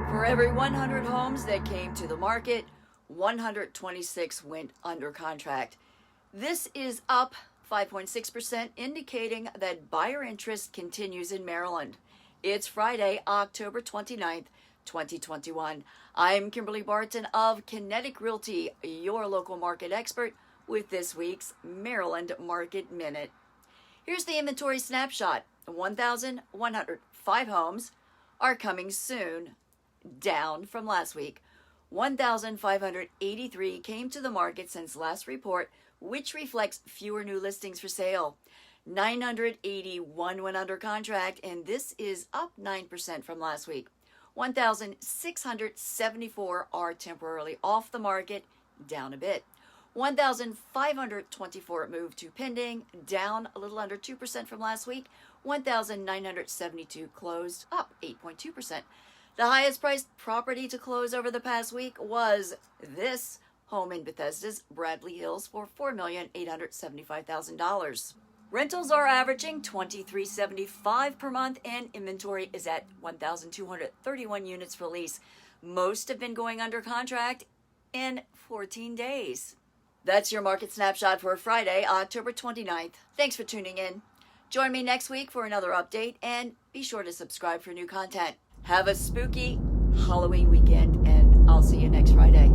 For every 100 homes that came to the market, 126 went under contract. This is up 5.6%, indicating that buyer interest continues in Maryland. It's Friday, October 29th, 2021. I'm Kimberly Barton of Kinetic Realty, your local market expert, with this week's Maryland Market Minute. Here's the inventory snapshot. 1,105 homes are coming soon, down from last week. 1,583 came to the market since last report, which reflects fewer new listings for sale. 981 went under contract, and this is up 9% from last week. 1,674 are temporarily off the market, down a bit. 1,524 moved to pending, down a little under 2% from last week. 1,972 closed, up 8.2%. The highest priced property to close over the past week was this home in Bethesda's Bradley Hills for $4,875,000. Rentals are averaging $2,375 per month, and inventory is at 1,231 units for lease. Most have been going under contract in 14 days. That's your market snapshot for Friday, October 29th. Thanks for tuning in. Join me next week for another update, and be sure to subscribe for new content. Have a spooky Halloween weekend, and I'll see you next Friday.